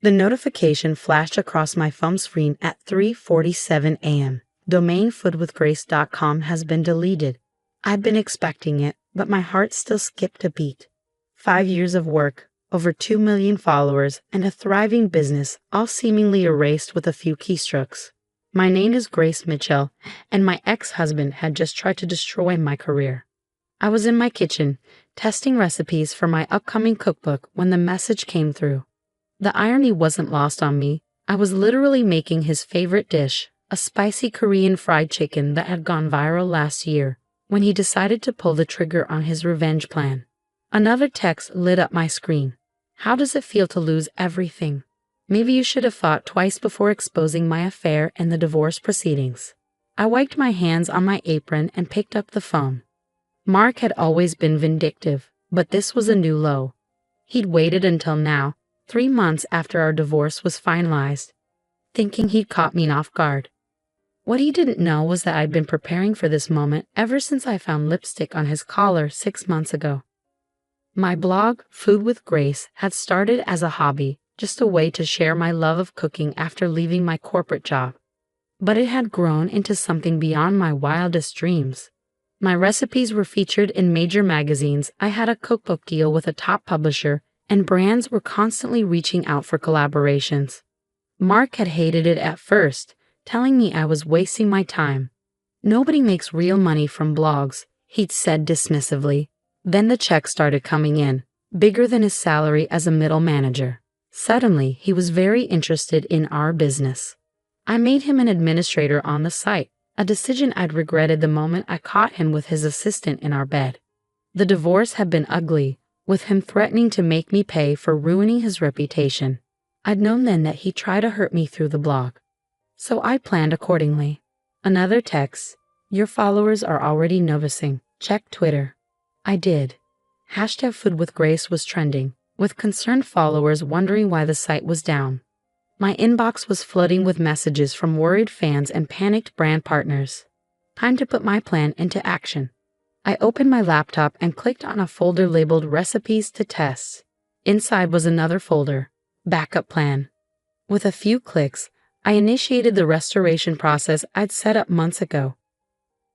The notification flashed across my phone screen at 3:47 a.m. Domain foodwithgrace.com has been deleted. I'd been expecting it, but my heart still skipped a beat. 5 years of work, over 2 million followers, and a thriving business, all seemingly erased with a few keystrokes. My name is Grace Mitchell, and my ex-husband had just tried to destroy my career. I was in my kitchen, testing recipes for my upcoming cookbook when the message came through. The irony wasn't lost on me. I was literally making his favorite dish, a spicy Korean fried chicken that had gone viral last year, when he decided to pull the trigger on his revenge plan. Another text lit up my screen. How does it feel to lose everything? Maybe you should have thought twice before exposing my affair and the divorce proceedings. I wiped my hands on my apron and picked up the phone. Mark had always been vindictive, but this was a new low. He'd waited until now, 3 months after our divorce was finalized, thinking he'd caught me off guard. What he didn't know was that I'd been preparing for this moment ever since I found lipstick on his collar 6 months ago. My blog, Food with Grace, had started as a hobby, just a way to share my love of cooking after leaving my corporate job. But it had grown into something beyond my wildest dreams. My recipes were featured in major magazines, I had a cookbook deal with a top publisher, and brands were constantly reaching out for collaborations. Mark had hated it at first, telling me I was wasting my time. Nobody makes real money from blogs, he'd said dismissively. Then the checks started coming in, bigger than his salary as a middle manager. Suddenly, he was very interested in our business. I made him an administrator on the site, a decision I'd regretted the moment I caught him with his assistant in our bed. The divorce had been ugly, with him threatening to make me pay for ruining his reputation. I'd known then that he'd try to hurt me through the blog. So I planned accordingly. Another text, "Your followers are already noticing. Check Twitter." I did. Hashtag Food with Grace was trending, with concerned followers wondering why the site was down. My inbox was flooding with messages from worried fans and panicked brand partners. Time to put my plan into action. I opened my laptop and clicked on a folder labeled Recipes to Test. Inside was another folder, Backup Plan. With a few clicks, I initiated the restoration process I'd set up months ago.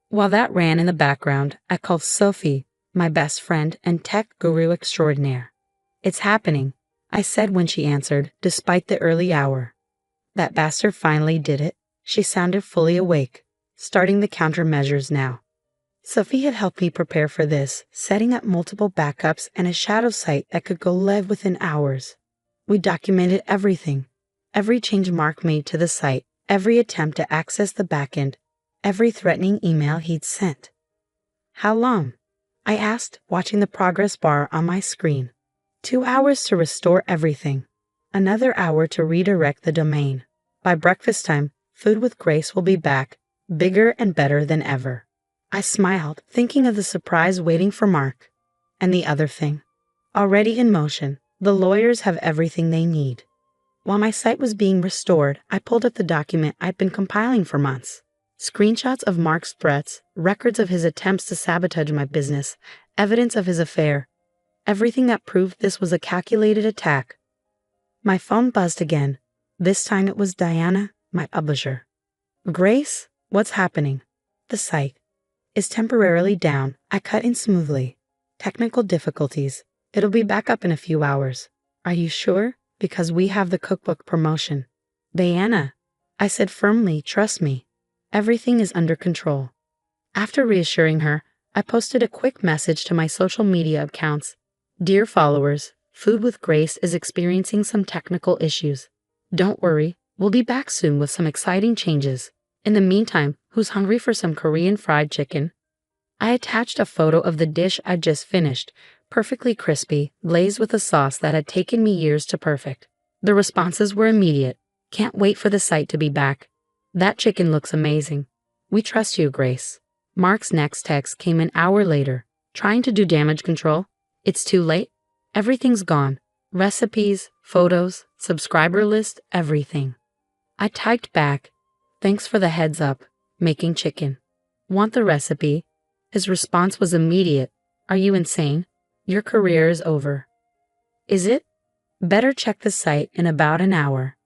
While that ran in the background, I called Sophie, my best friend and tech guru extraordinaire. "It's happening," I said when she answered, despite the early hour. "That bastard finally did it." She sounded fully awake, starting the countermeasures now. Sophie had helped me prepare for this, setting up multiple backups and a shadow site that could go live within hours. We documented everything. Every change Mark made to the site, every attempt to access the backend, every threatening email he'd sent. "How long?" I asked, watching the progress bar on my screen. 2 hours to restore everything. Another hour to redirect the domain. By breakfast time, Food with Grace will be back, bigger and better than ever. I smiled, thinking of the surprise waiting for Mark. And the other thing. Already in motion, the lawyers have everything they need. While my site was being restored, I pulled up the document I'd been compiling for months. Screenshots of Mark's threats, records of his attempts to sabotage my business, evidence of his affair. Everything that proved this was a calculated attack. My phone buzzed again. This time it was Diana, my publisher. "Grace, what's happening?" "The site is temporarily down," I cut in smoothly. "Technical difficulties. It'll be back up in a few hours." "Are you sure? Because we have the cookbook promotion." "Diana," I said firmly, "trust me. Everything is under control." After reassuring her, I posted a quick message to my social media accounts. "Dear followers, Food with Grace is experiencing some technical issues. Don't worry, we'll be back soon with some exciting changes. In the meantime, who's hungry for some Korean fried chicken?" I attached a photo of the dish I'd just finished, perfectly crispy, glazed with a sauce that had taken me years to perfect. The responses were immediate. "Can't wait for the site to be back. That chicken looks amazing. We trust you, Grace." Mark's next text came an hour later. "Trying to do damage control? It's too late. Everything's gone. Recipes, photos, subscriber list, everything." I typed back, "Thanks for the heads up. Making chicken. Want the recipe?" His response was immediate. "Are you insane? Your career is over." "Is it?" Better check the site in about an hour.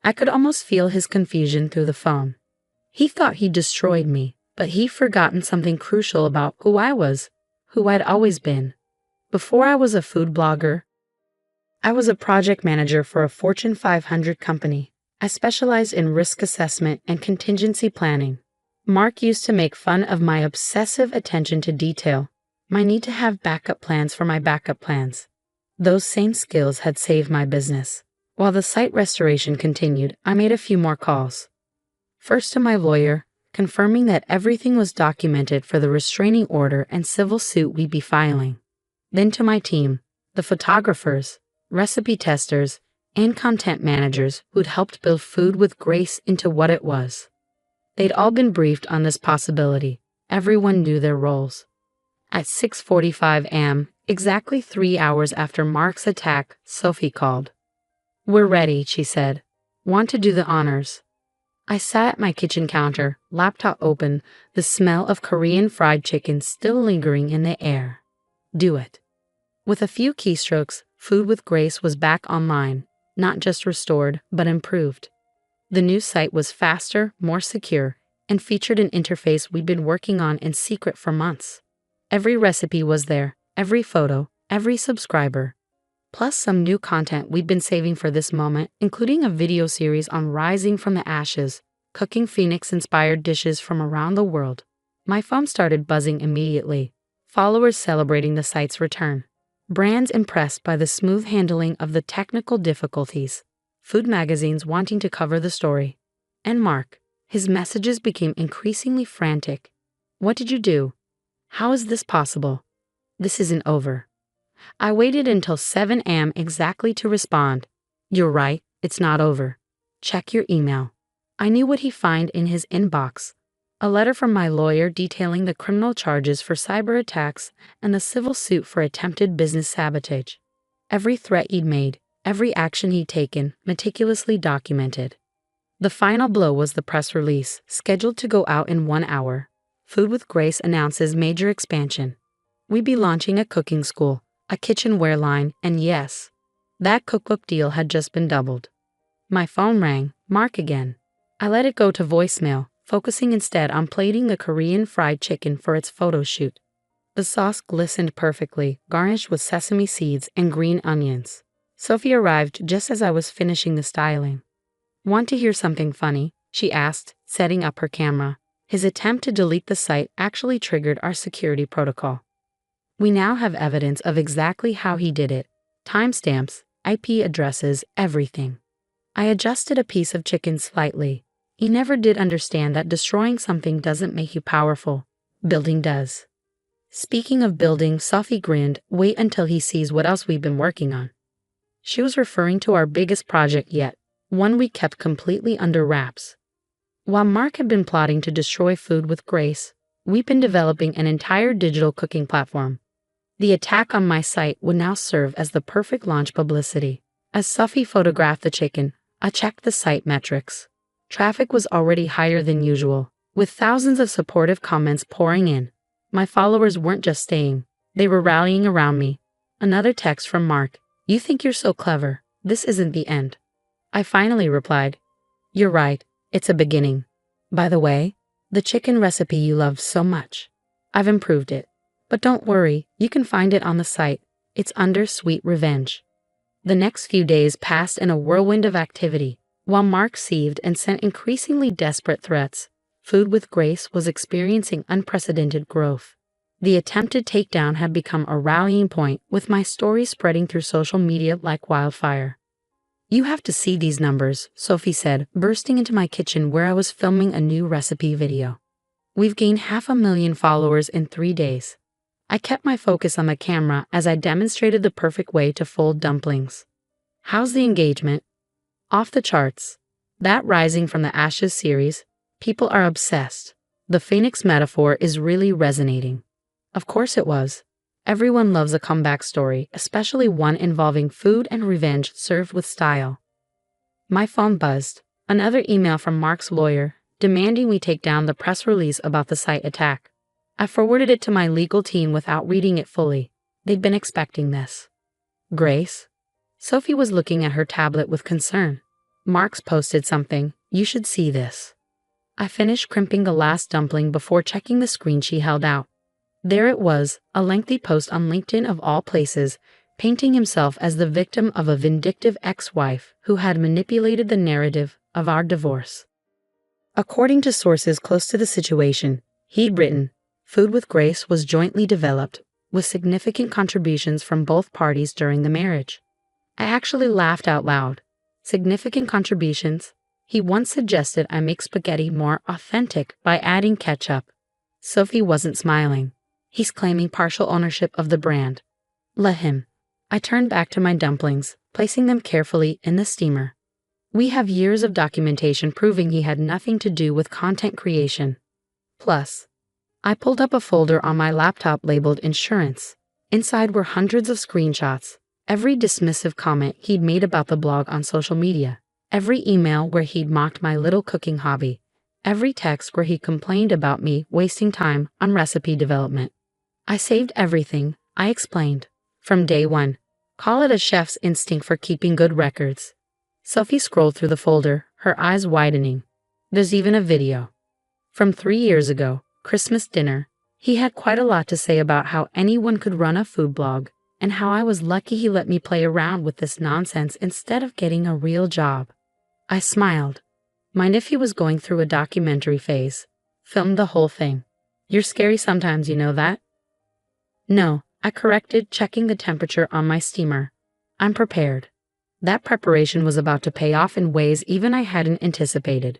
I could almost feel his confusion through the phone. He thought he destroyed me, but he'd forgotten something crucial about who I was, who I'd always been. Before I was a food blogger, I was a project manager for a Fortune 500 company. I specialized in risk assessment and contingency planning. Mark used to make fun of my obsessive attention to detail, my need to have backup plans for my backup plans. Those same skills had saved my business. While the site restoration continued, I made a few more calls. First to my lawyer, confirming that everything was documented for the restraining order and civil suit we'd be filing. Then to my team, the photographers, recipe testers, and content managers who'd helped build Food with Grace into what it was. They'd all been briefed on this possibility. Everyone knew their roles. At 6:45 a.m., exactly 3 hours after Mark's attack, Sophie called. "We're ready," she said. "Want to do the honors?" I sat at my kitchen counter, laptop open, the smell of Korean fried chicken still lingering in the air. Do it. With a few keystrokes, Food with Grace was back online, not just restored, but improved. The new site was faster, more secure, and featured an interface we'd been working on in secret for months. Every recipe was there, every photo, every subscriber. Plus some new content we'd been saving for this moment, including a video series on rising from the ashes, cooking Phoenix-inspired dishes from around the world. My phone started buzzing immediately, followers celebrating the site's return. Brands impressed by the smooth handling of the technical difficulties. Food magazines wanting to cover the story. And Mark, his messages became increasingly frantic. "What did you do? How is this possible? This isn't over." I waited until 7 a.m. exactly to respond. "You're right, it's not over. Check your email." I knew what he'd find in his inbox. A letter from my lawyer detailing the criminal charges for cyber attacks and the civil suit for attempted business sabotage. Every threat he'd made, every action he'd taken, meticulously documented. The final blow was the press release, scheduled to go out in 1 hour. Food with Grace announces major expansion. We'd be launching a cooking school, a kitchenware line, and yes, that cookbook deal had just been doubled. My phone rang, Mark again. I let it go to voicemail, focusing instead on plating the Korean fried chicken for its photo shoot. The sauce glistened perfectly, garnished with sesame seeds and green onions. Sophie arrived just as I was finishing the styling. "Want to hear something funny?" she asked, setting up her camera. His attempt to delete the site actually triggered our security protocol. We now have evidence of exactly how he did it. Timestamps, IP addresses, everything. I adjusted a piece of chicken slightly. He never did understand that destroying something doesn't make you powerful. Building does. Speaking of building, Sophie grinned. "Wait until he sees what else we've been working on." She was referring to our biggest project yet, one we kept completely under wraps. While Mark had been plotting to destroy Food with Grace, we've been developing an entire digital cooking platform. The attack on my site would now serve as the perfect launch publicity. As Sophie photographed the chicken, I checked the site metrics. Traffic was already higher than usual, with thousands of supportive comments pouring in. My followers weren't just staying, they were rallying around me. Another text from Mark. "You think you're so clever. This isn't the end." I finally replied, "You're right, it's a beginning. By the way, the chicken recipe you loved so much, I've improved it. But don't worry, you can find it on the site. It's under Sweet Revenge." The next few days passed in a whirlwind of activity. While Mark seethed and sent increasingly desperate threats, Food with Grace was experiencing unprecedented growth. The attempted takedown had become a rallying point, with my story spreading through social media like wildfire. "You have to see these numbers," Sophie said, bursting into my kitchen where I was filming a new recipe video. "We've gained 500,000 followers in 3 days." I kept my focus on the camera as I demonstrated the perfect way to fold dumplings. "How's the engagement?" "Off the charts. That Rising from the Ashes series, people are obsessed. The Phoenix metaphor is really resonating." Of course it was. Everyone loves a comeback story, especially one involving food and revenge served with style. My phone buzzed. Another email from Mark's lawyer, demanding we take down the press release about the site attack. I forwarded it to my legal team without reading it fully. They'd been expecting this. "Grace?" Sophie was looking at her tablet with concern. Mark's posted something. You should see this. I finished crimping the last dumpling before checking the screen she held out. There it was, a lengthy post on LinkedIn of all places, painting himself as the victim of a vindictive ex-wife who had manipulated the narrative of our divorce. According to sources close to the situation, he'd written, Food with Grace was jointly developed, with significant contributions from both parties during the marriage. I actually laughed out loud. Significant contributions? He once suggested I make spaghetti more authentic by adding ketchup. Sophie wasn't smiling. He's claiming partial ownership of the brand. Let him. I turned back to my dumplings, placing them carefully in the steamer. We have years of documentation proving he had nothing to do with content creation. Plus, I pulled up a folder on my laptop labeled Insurance. Inside were hundreds of screenshots, every dismissive comment he'd made about the blog on social media, every email where he'd mocked my little cooking hobby, every text where he complained about me wasting time on recipe development. I saved everything, I explained. From day one. Call it a chef's instinct for keeping good records. Sophie scrolled through the folder, her eyes widening. There's even a video. From 3 years ago, Christmas dinner. He had quite a lot to say about how anyone could run a food blog, and how I was lucky he let me play around with this nonsense instead of getting a real job. I smiled. My nephew was going through a documentary phase. Filmed the whole thing. You're scary sometimes, you know that? No, I corrected, checking the temperature on my steamer. I'm prepared. That preparation was about to pay off in ways even I hadn't anticipated.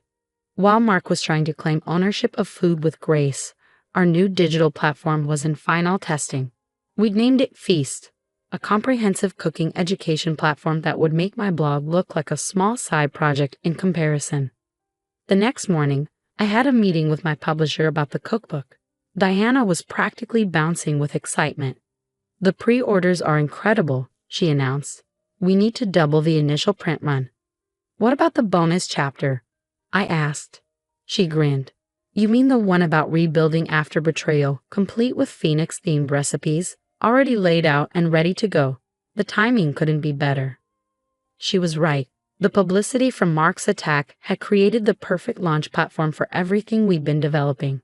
While Mark was trying to claim ownership of Food with Grace, our new digital platform was in final testing. We'd named it Feast, a comprehensive cooking education platform that would make my blog look like a small side project in comparison. The next morning, I had a meeting with my publisher about the cookbook. Diana was practically bouncing with excitement. The pre-orders are incredible, she announced. We need to double the initial print run. What about the bonus chapter? I asked. She grinned. You mean the one about rebuilding after betrayal, complete with Phoenix-themed recipes, already laid out and ready to go? The timing couldn't be better. She was right. The publicity from Mark's attack had created the perfect launch platform for everything we'd been developing.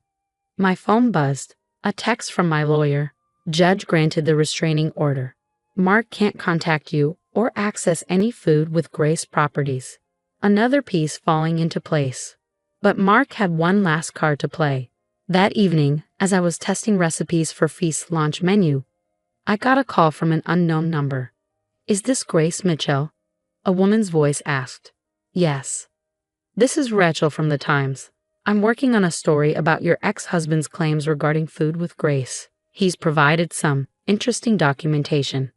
My phone buzzed. A text from my lawyer. Judge granted the restraining order. Mark can't contact you or access any Food with Grace properties. Another piece falling into place. But Mark had one last card to play. That evening, as I was testing recipes for Feast's launch menu, I got a call from an unknown number. Is this Grace Mitchell? A woman's voice asked. Yes. This is Rachel from the Times. I'm working on a story about your ex-husband's claims regarding Food with Grace. He's provided some interesting documentation.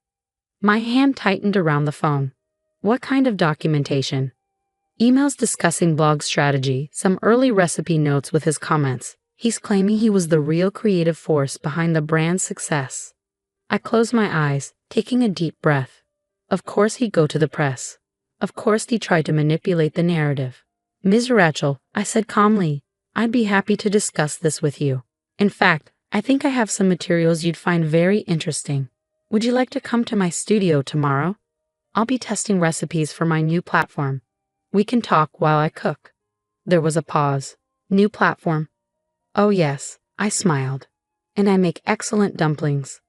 My hand tightened around the phone. What kind of documentation? Emails discussing blog strategy, some early recipe notes with his comments. He's claiming he was the real creative force behind the brand's success. I closed my eyes, taking a deep breath. Of course he'd go to the press. Of course he tried to manipulate the narrative. Ms. Rachel, I said calmly, I'd be happy to discuss this with you. In fact, I think I have some materials you'd find very interesting. Would you like to come to my studio tomorrow? I'll be testing recipes for my new platform. We can talk while I cook. There was a pause. New platform. Oh yes, I smiled. And I make excellent dumplings.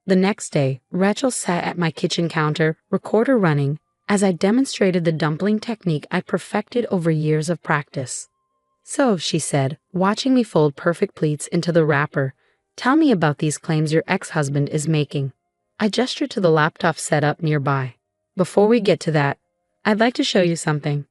The next day, Rachel sat at my kitchen counter, recorder running, as I demonstrated the dumpling technique I perfected over years of practice. So, she said, watching me fold perfect pleats into the wrapper, tell me about these claims your ex-husband is making. I gestured to the laptop set up nearby. Before we get to that, I'd like to show you something.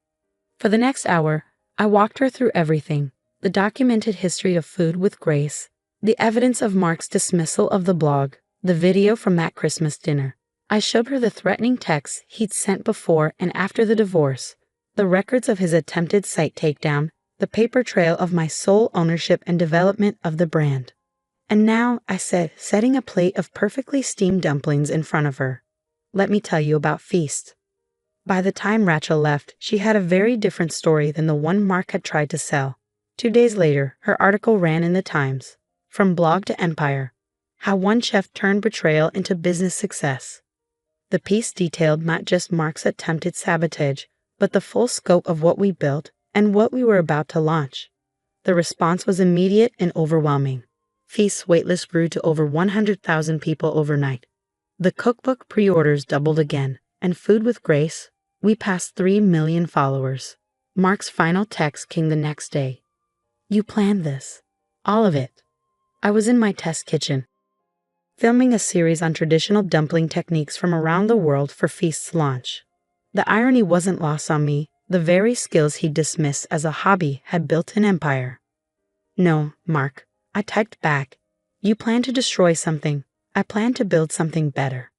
For the next hour, I walked her through everything. The documented history of Food with Grace, the evidence of Mark's dismissal of the blog, the video from that Christmas dinner. I showed her the threatening texts he'd sent before and after the divorce, the records of his attempted site takedown, the paper trail of my sole ownership and development of the brand. And now, I said, setting a plate of perfectly steamed dumplings in front of her. Let me tell you about Feast. By the time Rachel left, she had a very different story than the one Mark had tried to sell. 2 days later, her article ran in the Times. From blog to empire. How one chef turned betrayal into business success. The piece detailed not just Mark's attempted sabotage, but the full scope of what we built and what we were about to launch. The response was immediate and overwhelming. Feast's waitlist grew to over 100,000 people overnight. The cookbook pre-orders doubled again, and Food with Grace, we passed 3 million followers. Mark's final text came the next day. "You planned this. All of it." I was in my test kitchen, filming a series on traditional dumpling techniques from around the world for Feast's launch. The irony wasn't lost on me. The very skills he dismissed as a hobby had built an empire. "No, Mark," I typed back. "You plan to destroy something. I plan to build something better."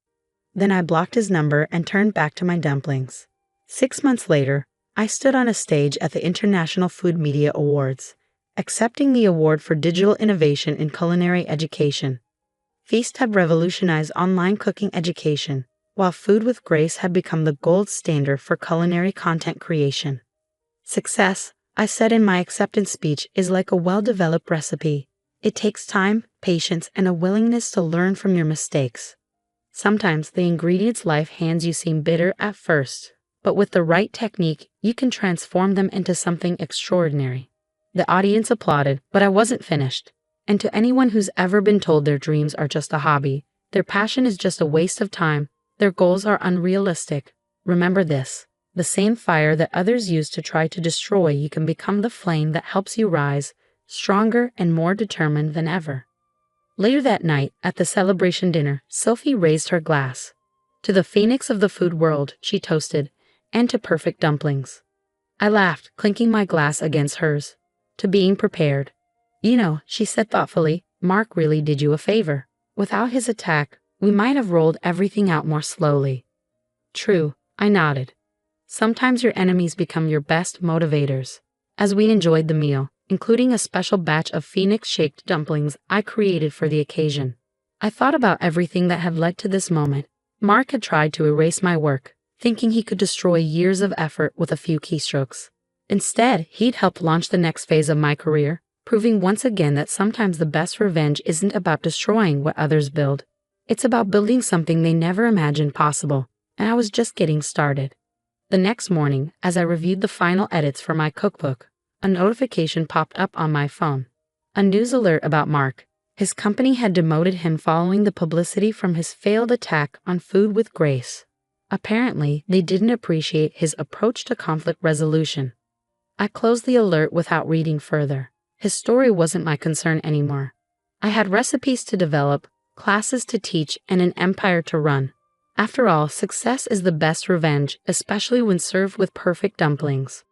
Then I blocked his number and turned back to my dumplings. 6 months later, I stood on a stage at the International Food Media Awards, accepting the award for digital innovation in culinary education. Feast had revolutionized online cooking education, while Food with Grace had become the gold standard for culinary content creation. Success, I said in my acceptance speech, is like a well-developed recipe. It takes time, patience, and a willingness to learn from your mistakes. Sometimes the ingredients life hands you seem bitter at first, but with the right technique, you can transform them into something extraordinary. The audience applauded, but I wasn't finished. And to anyone who's ever been told their dreams are just a hobby, their passion is just a waste of time, their goals are unrealistic, remember this: the same fire that others use to try to destroy you can become the flame that helps you rise, stronger and more determined than ever. Later that night, at the celebration dinner, Sophie raised her glass. "To the phoenix of the food world," she toasted, "and to perfect dumplings." I laughed, clinking my glass against hers. "To being prepared." "You know," she said thoughtfully, "Mark really did you a favor. Without his attack, we might have rolled everything out more slowly." "True," I nodded. Sometimes your enemies become your best motivators. As we enjoyed the meal, including a special batch of phoenix-shaped dumplings I created for the occasion, I thought about everything that had led to this moment. Mark had tried to erase my work, thinking he could destroy years of effort with a few keystrokes. Instead, he'd helped launch the next phase of my career, proving once again that sometimes the best revenge isn't about destroying what others build. It's about building something they never imagined possible, and I was just getting started. The next morning, as I reviewed the final edits for my cookbook, a notification popped up on my phone. A news alert about Mark. His company had demoted him following the publicity from his failed attack on Food with Grace. Apparently, they didn't appreciate his approach to conflict resolution. I closed the alert without reading further. His story wasn't my concern anymore. I had recipes to develop, classes to teach, and an empire to run. After all, success is the best revenge, especially when served with perfect dumplings.